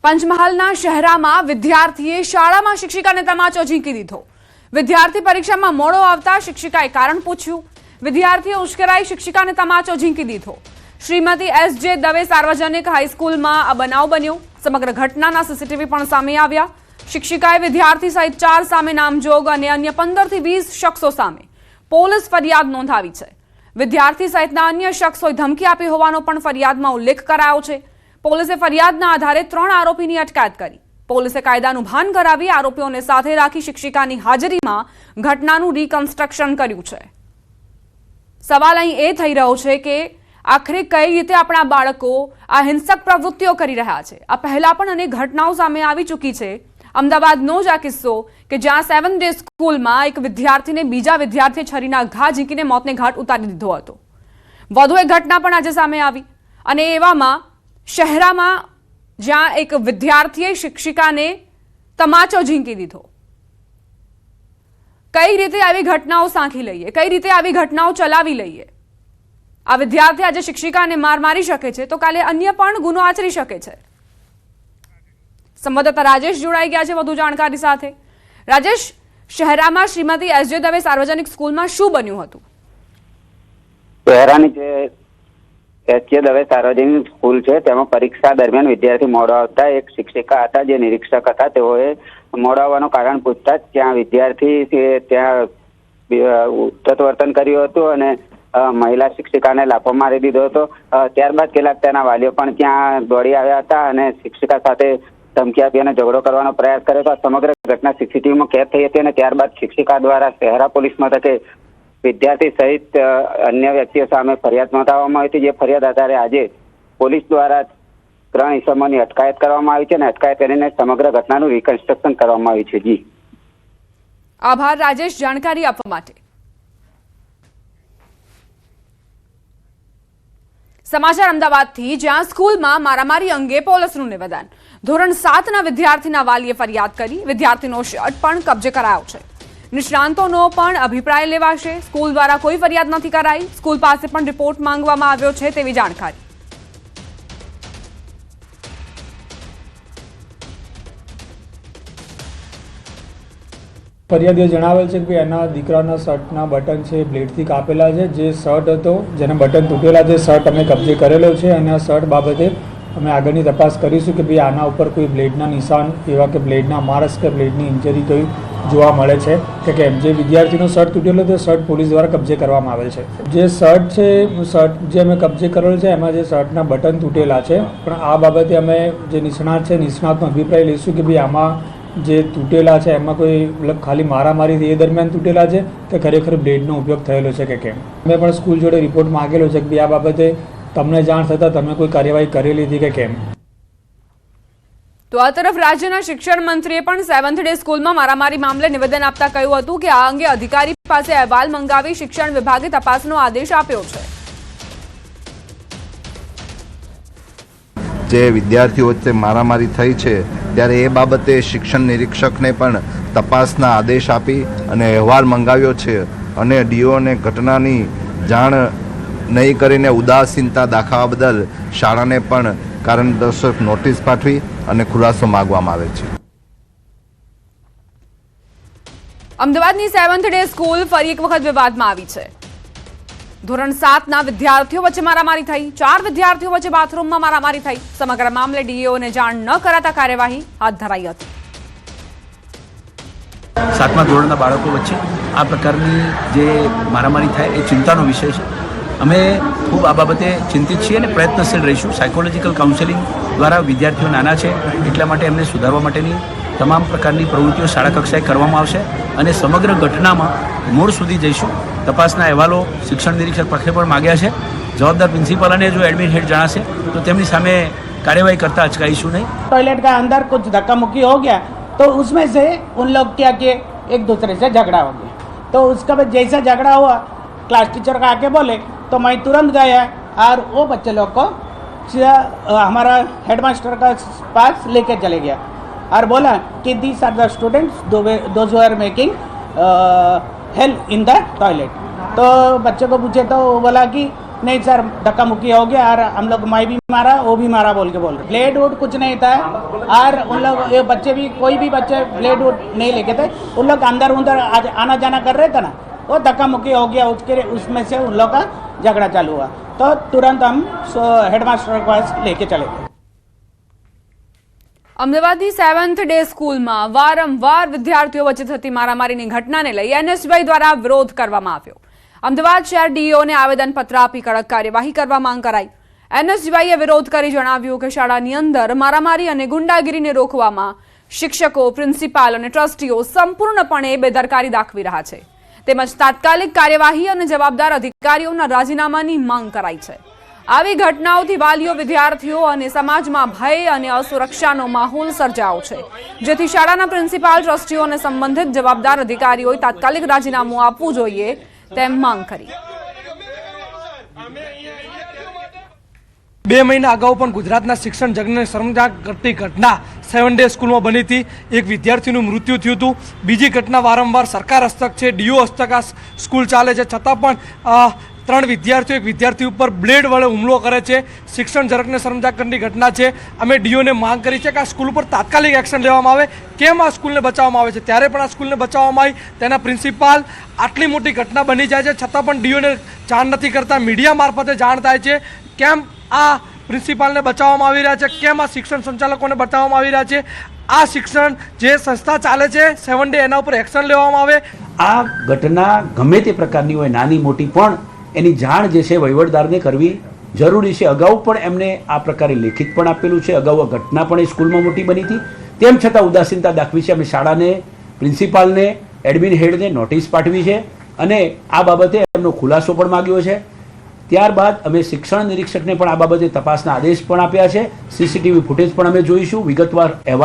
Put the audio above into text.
પંચમહાલના શહેરામાં વિદ્યાર્થીએ શાળામાં શિક્ષિકાને તમાચો ઝીંકી દીધો। વિદ્યાર્થી પરીક્ષામાં મોડો આવતા શિક્ષિકાએ કારણ પૂછ્યું। વિદ્યાર્થીએ ઉશ્કેરાઈ શિક્ષિકાને તમાચો ઝીંકી દીધો। શ્રીમતી એસ.જે. દવે સાર્વજનિક હાઈસ્કૂલમાં આ બનાવ બન્યો। સમગ્ર ઘટનાના સીસીટીવી પણ સામે આવ્યા। શિક્ષિકાએ વિદ્યાર્થી સહિત 4 સામે નામજોગ અને અન્ય 15 થી 20 શખ્સો સામે પોલીસ ફરિયાદ નોંધાવી છે। વિદ્યાર્થી સહિતના અન્ય શખ્સોએ ધમકી આપી હોવાનો પણ ફરિયાદમાં ઉલ્લેખ કરાયો છે। પોલીસે ફરિયાદના આધારે 3 આરોપીની અટકાયત કરી। પોલીસે કાયદાનું ભાન કરાવી આરોપીઓને સાથે રાખી શિક્ષિકાની હાજરીમાં ઘટનાનું રિકન્સ્ટ્રક્શન કર્યું છે। સવાલ અહીં એ થઈ રહ્યો છે કે આખરે કઈ રીતે આપણા બાળકો આ હિંસક પ્રવૃત્તિઓ કરી રહ્યા છે। આ પહેલા પણ અનેક ઘટનાઓ સામે આવી ચૂકી છે। અમદાવાદનો જ આ કિસ્સો કે જ્યાં 7 ડે સ્કૂલમાં એક વિદ્યાર્થીને બીજા વિદ્યાર્થીએ છરીના ઘા ઝીંકીને મોતને ઘાટ ઉતારી દીધો હતો। વધુ એક ઘટના પણ આજે સામે આવી અને એવામાં શહેરામાં જ્યાં એક વિદ્યાર્થીએ શિક્ષિકાને તમાચો ઝીંકી દીધો। કઈ રીતે આવી ઘટનાઓ સાંખી લઈએ, કઈ રીતે આવી ઘટનાઓ ચલાવી લઈએ। આ વિદ્યાર્થી આજે શિક્ષિકાને મારી શકે છે તો કાલે અન્ય પણ ગુનો આચરી શકે છે। સંવાદદાતા રાજેશ જોડાઈ ગયા છે વધુ જાણકારી સાથે। રાજેશ, શહેરામાં શ્રીમતી એસ.જે. દવે સાર્વજનિક સ્કૂલમાં શું બન્યું હતું? શહેરાની જે એસ.જે. દવે સાર્વજનિક સ્કૂલ છે તેમાં પરીક્ષા દરમિયાન વિદ્યાર્થી મોડો આવતા એક શિક્ષિકા હતા જે નિરીક્ષક હતા તેઓએ મોડો આવવાનું કારણ પૂછતા ત્યાં વિદ્યાર્થી ત્યાં ઉદ્ધત કર્યું હતું અને મહિલા શિક્ષિકાને લાફો મારી દીધો હતો। ત્યારબાદ કેટલાક તેના વાલીઓ પણ ત્યાં દોડી આવ્યા હતા અને શિક્ષિકા સાથે ધમકી આપી અને ઝઘડો કરવાનો પ્રયાસ કર્યો હતો। સમગ્ર ઘટના સીસીટીવીમાં કેદ થઈ હતી અને ત્યારબાદ શિક્ષિકા દ્વારા શહેરા પોલીસ મથકે વિદ્યાર્થી સહિત અન્ય વ્યક્તિઓ સામે ફરિયાદ નોંધાવવામાં આવી હતી। જે ફરિયાદ આધારે આજે પોલીસ દ્વારા 3 ઇસમોની અટકાયત કરવામાં આવી છે અને અટકાયત કરીને સમગ્ર ઘટનાનું રિકન્સ્ટ્રક્શન કરવામાં આવ્યું છે। જી આભાર રાજેશ જાણકારી આપવા માટે। સમાચાર અમદાવાદથી, જ્યાં સ્કૂલમાં મારામારી અંગે પોલીસનું નિવેદન। ધોરણ 7ના વિદ્યાર્થીના વાલીએ ફરિયાદ કરી। વિદ્યાર્થીનો શર્ટ પણ કબજે કરાયો છે। નિષ્ણાંતોનો પણ અભિપ્રાય લેવાશે। સ્કૂલ દ્વારા કોઈ ફરિયાદ નથી કરાઈ। સ્કૂલ પાસે પણ રિપોર્ટ માંગવામાં આવ્યો છે તેવી જાણકારી। ફરિયાદીએ જણાવેલ છે કે એના દીકરાના શર્ટના બટન છે બ્લેડથી કાપેલા છે। જે શર્ટ હતો જેના બટન તૂટેલા છે શર્ટ અમે કબજે કરેલો છે અને આ શર્ટ બાબતે અમે આગળની તપાસ કરીશું કે ભાઈ આના ઉપર કોઈ બ્લેડના નિશાન એવા કે બ્લેડના મારસ કે બ્લેડની ઇન્જરી કોઈ જોવા મળે છે કે કેમ। જે વિદ્યાર્થીનો શર્ટ તૂટેલો તે શર્ટ પોલીસ દ્વારા કબજે કરવામાં આવેલ છે। જે શર્ટ છે શર્ટ જે અમે કબજે કરેલો છે એમાં જે શર્ટના બટન તૂટેલા છે પણ આ બાબતે અમે જે નિષ્ણાત છે નિષ્ણાતનો અભિપ્રાય લઈશું કે ભાઈ આમાં જે તૂટેલા છે એમાં કોઈ મતલબ ખાલી મારામારી એ દરમિયાન તૂટેલા છે કે ખરેખર બ્લેડનો ઉપયોગ થયેલો છે કે કેમ। અમે પણ સ્કૂલ જોડે રિપોર્ટ માંગેલો છે કે આ બાબતે તમને જાણ થતાં તમે કોઈ કાર્યવાહી કરેલી હતી કે કેમ। તો આ તરફ રાજ્યના શિક્ષણ મંત્રીએ પણ 7th ડે સ્કૂલમાં મારામારી મામલે નિવેદન આપતા કહ્યું હતું કે આ અંગે અધિકારી પાસે અહેવાલ મંગાવી શિક્ષણ વિભાગે તપાસનો આદેશ આપ્યો છે। જે વિદ્યાર્થીઓ વચ્ચે મારામારી થઈ છે ત્યારે એ બાબતે શિક્ષણ નિરીક્ષકને પણ તપાસના આદેશ આપી અને અહેવાલ મંગાવ્યો છે અને ડીઓને ઘટનાની જાણ નહીં કરીને ઉદાસીનતા દાખવવા બદલ શાળાને પણ કારણદર્શક નોટિસ પાઠવી અને ખુલાસો માંગવામાં આવે છે। અમદાવાદની 7th ડે સ્કૂલ ફરી એક વખત વિવાદમાં આવી છે। ધોરણ 7ના વિદ્યાર્થીઓ વચ્ચે મારામારી થઈ। 4 વિદ્યાર્થીઓ વચ્ચે બાથરૂમમાં મારામારી થઈ। સમગ્ર મામલે ડીઓને જાણ ન કરાતા કાર્યવાહી હાથ ધરાઈ હતી। 7મા ધોરણના બાળકો વચ્ચે આ પ્રકારની જે મારામારી થાય એ ચિંતાનો વિષય છે। અમે ખૂબ આ બાબતે ચિંતિત છીએ અને પ્રયત્નશીલ રહીશું। સાયકોલોજીકલ કાઉન્સેલિંગ દ્વારા વિદ્યાર્થીઓ નાના છે એટલા માટે એમને સુધારવા માટેની તમામ પ્રકારની પ્રવૃત્તિઓ શાળા કક્ષાએ કરવામાં આવશે અને સમગ્ર ઘટનામાં મૂળ સુધી જઈશું। તપાસના અહેવાલો શિક્ષણ નિરીક્ષક પક્ષે પણ માગ્યા છે। જવાબદાર પ્રિન્સિપલ અને જો એડમિન હેડ જણાશે તો તેમની સામે કાર્યવાही કરતા અચकाईશું नहीं। टॉयलेट का अंदर कुछ धक्का मुक्की हो गया तो उसमें से उन लोग क्या किए एक दूसरे से झगड़ा हो गया। तो उसका बाद जैसा झगड़ा हुआ क्लास टीचर का आके बोले तो मैं तुरंत गया और वो बच्चे लोग को हमारा हेडमास्टर का पास लेके चले गया और बोला कि these are the students those who are making hell in the toilet. तो बच्चे को पूछे तो वो बोला कि नहीं सर धक्का मुक्की हो गया और हम लोग मैं भी मारा वो भी मारा बोल के बोल रहे। ब्लेड वुड कुछ नहीं था और उन लोग ये बच्चे भी कोई भी बच्चे ब्लेड वुड नहीं लेके थे, उन लोग अंदर उधर आना जाना कर रहे थे ना, वो धक्का मुक्की हो गया, उसमें से उन लोग का झगड़ा चालू हुआ तो तुरंत हम हेडमास्टर के पास लेके चले गए। અમદાવાદની 7th ડે સ્કૂલમાં વારંવાર વિદ્યાર્થીઓ વચ્ચે થતી મારામારીની ઘટનાને લઈ એનએસયુઆઈ દ્વારા વિરોધ કરવામાં આવ્યો। અમદાવાદ શહેર ડીઓને આવેદનપત્ર આપી કડક કાર્યવાહી કરવા માંગ કરાઈ। એનએસયુઆઈએ વિરોધ કરી જણાવ્યું કે શાળાની અંદર મારામારી અને ગુંડાગીરીને રોકવામાં શિક્ષકો, પ્રિન્સિપાલ અને ટ્રસ્ટીઓ સંપૂર્ણપણે બેદરકારી દાખવી રહ્યા છે તેમજ તાત્કાલિક કાર્યવાહી અને જવાબદાર અધિકારીઓના રાજીનામાની માંગ કરાઈ છે। આવી ઘટનાઓથી વાલીઓ, વિદ્યાર્થીઓ અને સમાજમાં ભય અને અસુરક્ષાનો માહોલ સર્જાયો છે, જેથી શાળાના પ્રિન્સિપાલ, ટ્રસ્ટીઓ અને સંબંધિત જવાબદાર અધિકારીઓએ તાત્કાલિક રાજીનામું આપવું જોઈએ તેમ માંગ કરી। 2 મહિના અગાઉ પણ ગુજરાતના શિક્ષણ જગને શરમજનક કરતી ઘટના 7 ડે સ્કૂલમાં બની હતી। એક વિદ્યાર્થીનું મૃત્યુ થયું હતું। બીજી ઘટના વારંવાર સરકાર હસ્તક છે, ડીઓ હસ્તક આ સ્કૂલ ચાલે છે, છતાં પણ 3 વિદ્યાર્થીઓ એક વિદ્યાર્થી ઉપર બ્લેડ વડે હુમલો કરે છે। શિક્ષણ જગતને શરમજનક કરતી ઘટના છે। અમે ડીઓને માંગ કરી છે કે આ સ્કૂલ ઉપર તાત્કાલિક એક્શન લેવામાં આવે। કેમ આ સ્કૂલને બચાવવામાં આવે છે? ત્યારે પણ આ સ્કૂલને બચાવવામાં આવી, તેના પ્રિન્સિપાલ આટલી મોટી ઘટના બની જાય છે છતાં પણ ડીઓને જાણ નથી કરતા, મીડિયા મારફતે જાણ થાય છે। કેમ આ પ્રિન્સિપાલને બચાવવામાં આવી રહ્યા છે? કેમ આ શિક્ષણ સંચાલકોને બચાવવામાં આવી રહ્યા છે? આ શિક્ષણ જે સંસ્થા ચાલે છે 7 ડે એના ઉપર એક્શન લેવામાં આવે। આ ઘટના ગમે તે પ્રકારની હોય, નાની મોટી, પણ એની જાણ જે છે વહીવટદારને કરવી જરૂરી છે। અગાઉ પણ એમને આ પ્રકારે લેખિત પણ આપેલું છે, અગાઉ આ ઘટના પણ એ સ્કૂલમાં મોટી બની હતી, તેમ છતાં ઉદાસીનતા દાખવી છે। અમે શાળાને, પ્રિન્સિપાલને, એડમિન હેડને નોટિસ પાઠવી છે અને આ બાબતે એમનો ખુલાસો પણ માગ્યો છે। ત્યારબાદ અમે શિક્ષણ નિરીક્ષકને પણ આ બાબતે તપાસના આદેશ પણ આપ્યા છે। સીસીટીવી ફૂટેજ પણ અમે જોઈશું, વિગતવાર અહેવાલ